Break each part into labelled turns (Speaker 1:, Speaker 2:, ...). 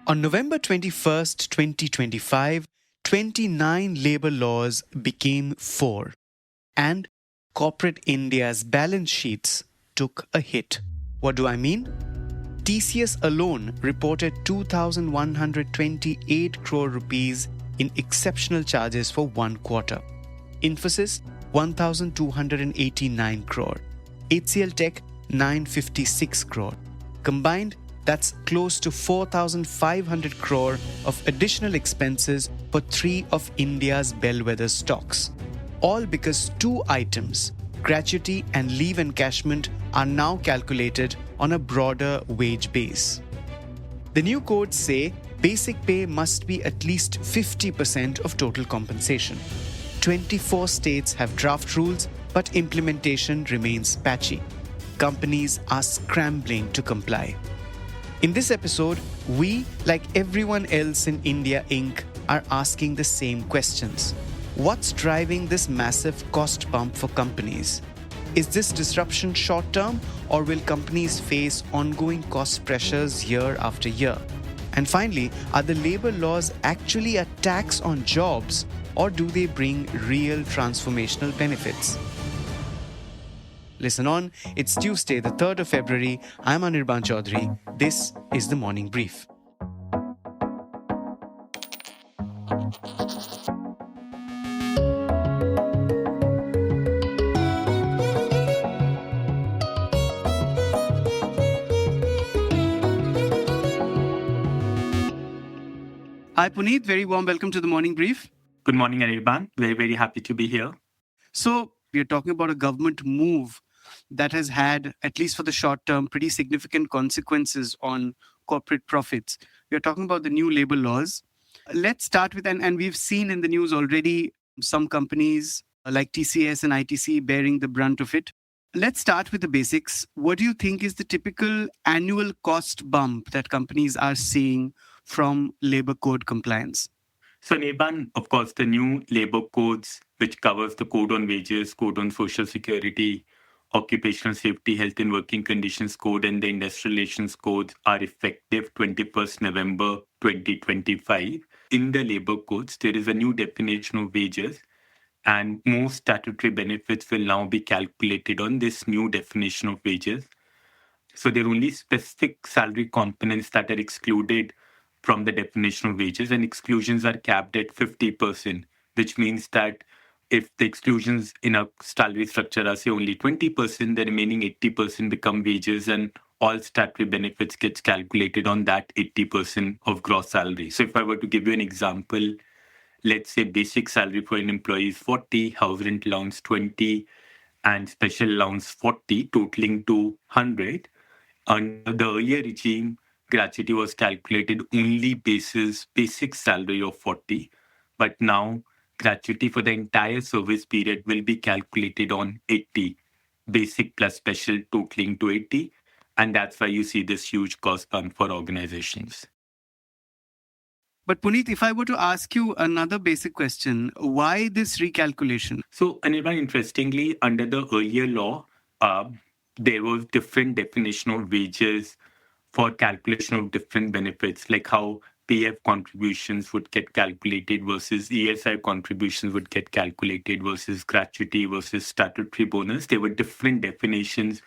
Speaker 1: On November 21st, 2025, 29 labor laws became 4, and corporate India's balance sheets took a hit. What do I mean? TCS alone reported 2,128 crore rupees in exceptional charges for one quarter. Infosys, 1,289 crore. HCLTech, 956 crore. Combined, that's close to 4,500 crore of additional expenses for 3 of India's bellwether stocks. All because 2 items, gratuity and leave encashment, are now calculated on a broader wage base. The new codes say basic pay must be at least 50% of total compensation. 24 states have draft rules, but implementation remains patchy. Companies are scrambling to comply. In this episode, we, like everyone else in India Inc., are asking the same questions. What's driving this massive cost bump for companies? Is this disruption short-term, or will companies face ongoing cost pressures year after year? And finally, are the labor laws actually a tax on jobs, or do they bring real transformational benefits? Listen on, it's Tuesday, the 3rd of February. I'm Anirban Chowdhury. This is the Morning Brief. Hi, Puneet. Very warm welcome to the Morning Brief.
Speaker 2: Good morning, Anirban. Very, very happy to be here.
Speaker 1: So, we are talking about a government move that has had, at least for the short term, pretty significant consequences on corporate profits. We are talking about the new labor laws. Let's start with, and we've seen in the news already some companies like TCS and ITC bearing the brunt of it. Let's start with the basics. What do you think is the typical annual cost bump that companies are seeing from labor code compliance?
Speaker 2: So, Anirban, of course, the new labor codes, which covers the code on wages, code on social security, occupational safety, health and working conditions code, and the industrial relations codes are effective 21st November 2025. In the labor codes, there is a new definition of wages, and most statutory benefits will now be calculated on this new definition of wages. So there are only specific salary components that are excluded from the definition of wages, and exclusions are capped at 50%, which means that if the exclusions in a salary structure are, say, only 20%, the remaining 80% become wages, and all statutory benefits gets calculated on that 80% of gross salary. So if I were to give you an example, let's say basic salary for an employee is 40, house rent allowance 20, and special allowance 40, totaling to 100. Under the earlier regime, gratuity was calculated only basis basic salary of 40, but now gratuity for the entire service period will be calculated on 80, basic plus special totaling to 80, and that's why you see this huge cost bump for organizations.
Speaker 1: But Puneet, if I were to ask you another basic question, why this recalculation?
Speaker 2: So, Anirban, interestingly, under the earlier law, there was different definition of wages for calculation of different benefits, like how PF contributions would get calculated versus ESI contributions would get calculated versus gratuity versus statutory bonus. There were different definitions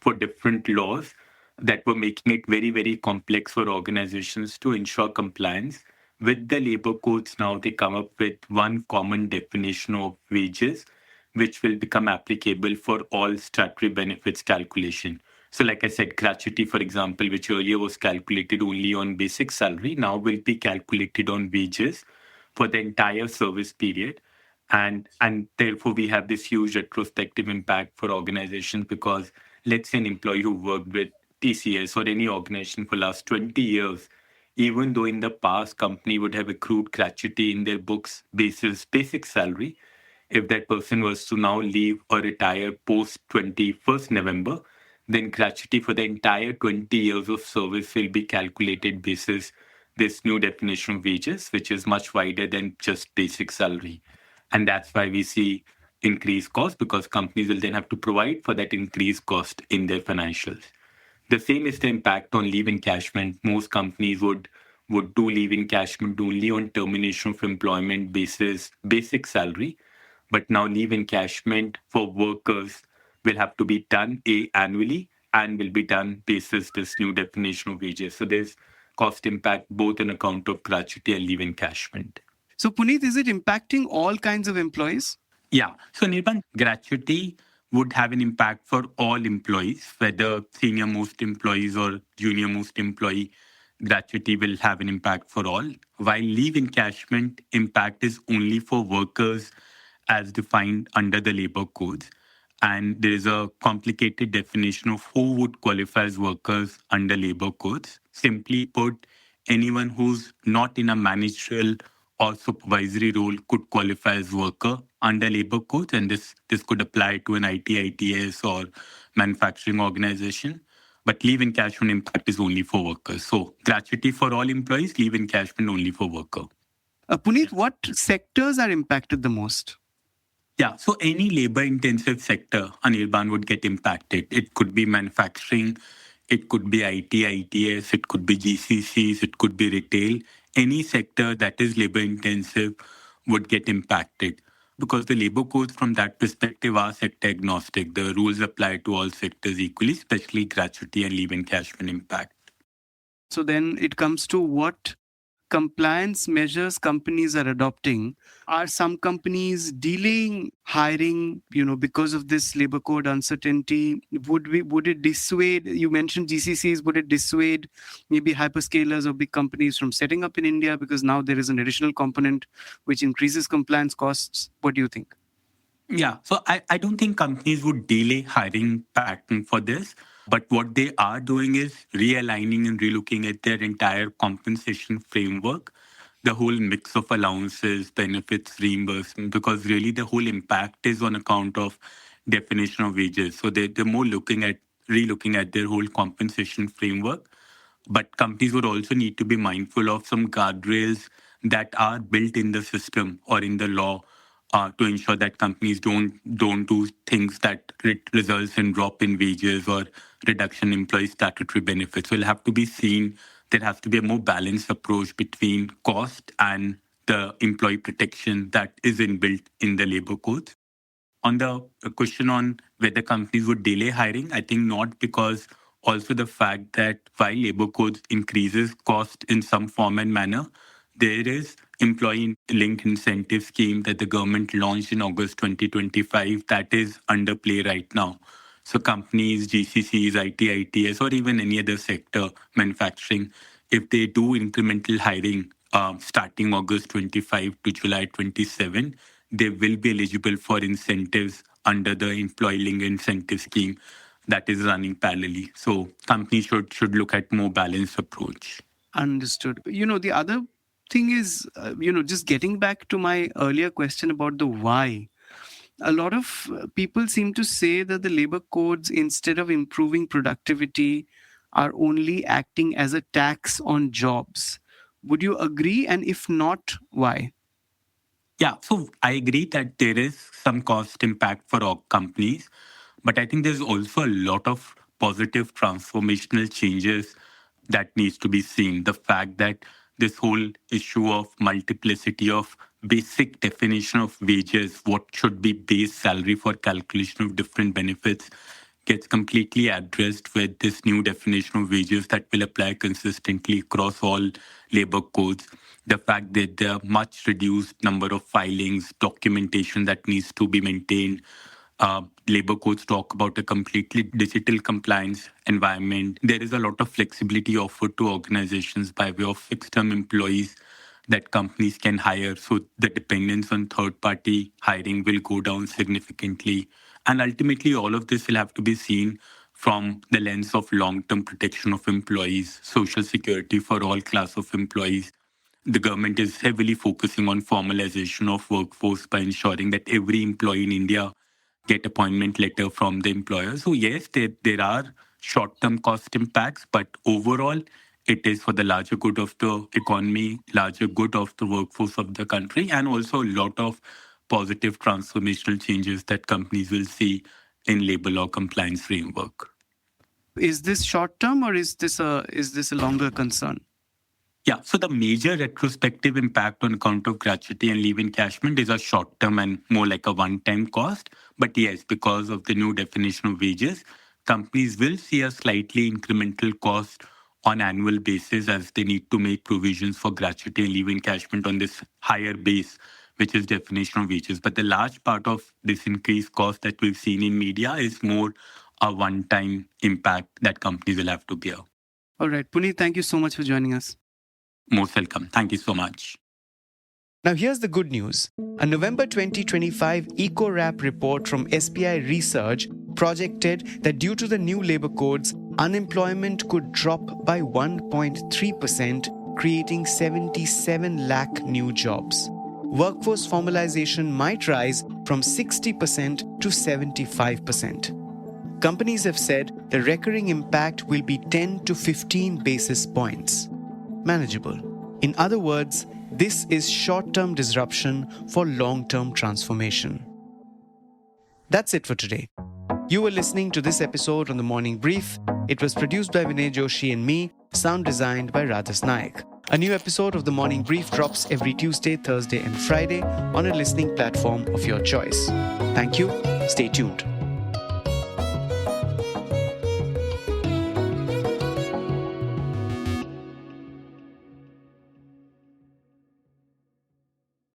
Speaker 2: for different laws that were making it very, very complex for organizations to ensure compliance. With the labor codes now, they come up with one common definition of wages, which will become applicable for all statutory benefits calculation. So like I said, gratuity, for example, which earlier was calculated only on basic salary, now will be calculated on wages for the entire service period. And therefore, we have this huge retrospective impact for organizations because let's say an employee who worked with TCS or any organization for last 20 years, even though in the past company would have accrued gratuity in their books basis basic salary, if that person was to now leave or retire post 21st November, then gratuity for the entire 20 years of service will be calculated basis this new definition of wages, which is much wider than just basic salary. And that's why we see increased cost because companies will then have to provide for that increased cost in their financials. The same is the impact on leave encashment. Most companies would do leave encashment only on termination of employment basis, basic salary. But now leave encashment for workers will have to be done annually and will be done basis this new definition of wages. So there's cost impact both on account of gratuity and leave encashment.
Speaker 1: So, Puneet, is it impacting all kinds of employees?
Speaker 2: Yeah. So, Nirban, gratuity would have an impact for all employees, whether senior most employees or junior most employee. Gratuity will have an impact for all, while leave encashment impact is only for workers as defined under the labor codes. And there is a complicated definition of who would qualify as workers under labor codes. Simply put, anyone who's not in a managerial or supervisory role could qualify as worker under labor codes, and this could apply to an IT, ITS, or manufacturing organization. But leave encashment impact is only for workers. So gratuity for all employees, leave encashment only for worker.
Speaker 1: Puneet, what sectors are impacted the most?
Speaker 2: Yeah, so any labor intensive sector, Anirban, would get impacted. It could be manufacturing, it could be IT, ITS, it could be GCCs, it could be retail. Any sector that is labor intensive would get impacted because the labor codes from that perspective are sector agnostic. The rules apply to all sectors equally, especially gratuity and leave encashment impact.
Speaker 1: So then it comes to what compliance measures companies are adopting. Are some companies delaying hiring, because of this labor code uncertainty? Would it dissuade, you mentioned GCCs, would it dissuade maybe hyperscalers or big companies from setting up in India because now there is an additional component which increases compliance costs? What do you think?
Speaker 2: Yeah, so I don't think companies would delay hiring pattern for this, but what they are doing is realigning and relooking at their entire compensation framework, the whole mix of allowances, benefits, reimbursement, because really the whole impact is on account of definition of wages. So they're more relooking at their whole compensation framework. But companies would also need to be mindful of some guardrails that are built in the system or in the law to ensure that companies don't do things that results in drop in wages or reduction in employee statutory benefits. So it'll have to be seen. There has to be a more balanced approach between cost and the employee protection that is inbuilt in the labor codes. On the question on whether companies would delay hiring, I think not, because also the fact that while labor codes increases cost in some form and manner, there is employee linked incentive scheme that the government launched in August 2025 that is under play right now. So companies, GCCs, IT, ITS, or even any other sector, manufacturing, if they do incremental hiring starting August 25 to July 27, they will be eligible for incentives under the employee linked incentive scheme that is running parallelly. So companies should look at more balanced approach.
Speaker 1: Understood. The other thing is, just getting back to my earlier question about the why. A lot of people seem to say that the labor codes, instead of improving productivity, are only acting as a tax on jobs. Would you agree? And if not, why?
Speaker 2: Yeah, so I agree that there is some cost impact for all companies, but I think there's also a lot of positive transformational changes that needs to be seen. The fact that this whole issue of multiplicity of basic definition of wages, what should be base salary for calculation of different benefits, gets completely addressed with this new definition of wages that will apply consistently across all labor codes. The fact that there are much reduced number of filings, documentation that needs to be maintained. Labor codes talk about a completely digital compliance environment. There is a lot of flexibility offered to organizations by way of fixed term employees that companies can hire. So the dependence on third party hiring will go down significantly. And ultimately, all of this will have to be seen from the lens of long term protection of employees, social security for all class of employees. The government is heavily focusing on formalization of workforce by ensuring that every employee in India get appointment letter from the employer. So yes, there are short-term cost impacts, but overall, it is for the larger good of the economy, larger good of the workforce of the country, and also a lot of positive transformational changes that companies will see in labor law compliance framework.
Speaker 1: Is this short term or is this a longer concern?
Speaker 2: Yeah, so the major retrospective impact on account of gratuity and leave encashment is a short term and more like a one-time cost. But yes, because of the new definition of wages, companies will see a slightly incremental cost on annual basis as they need to make provisions for gratuity and leave encashment on this higher base, which is definition of wages. But the large part of this increased cost that we've seen in media is more a one-time impact that companies will have to bear.
Speaker 1: All right, Puneet, thank you so much for joining us.
Speaker 2: Most welcome. Thank you so much.
Speaker 1: Now, here's the good news. A November 2025 EcoRap report from SPI Research projected that due to the new labor codes, unemployment could drop by 1.3%, creating 77 lakh new jobs. Workforce formalization might rise from 60% to 75%. Companies have said the recurring impact will be 10 to 15 basis points. Manageable. In other words, this is short-term disruption for long-term transformation. That's it for today. You were listening to this episode on The Morning Brief. It was produced by Vinay Joshi and me, sound designed by Radhas Naik. A new episode of The Morning Brief drops every Tuesday, Thursday and Friday on a listening platform of your choice. Thank you. Stay tuned.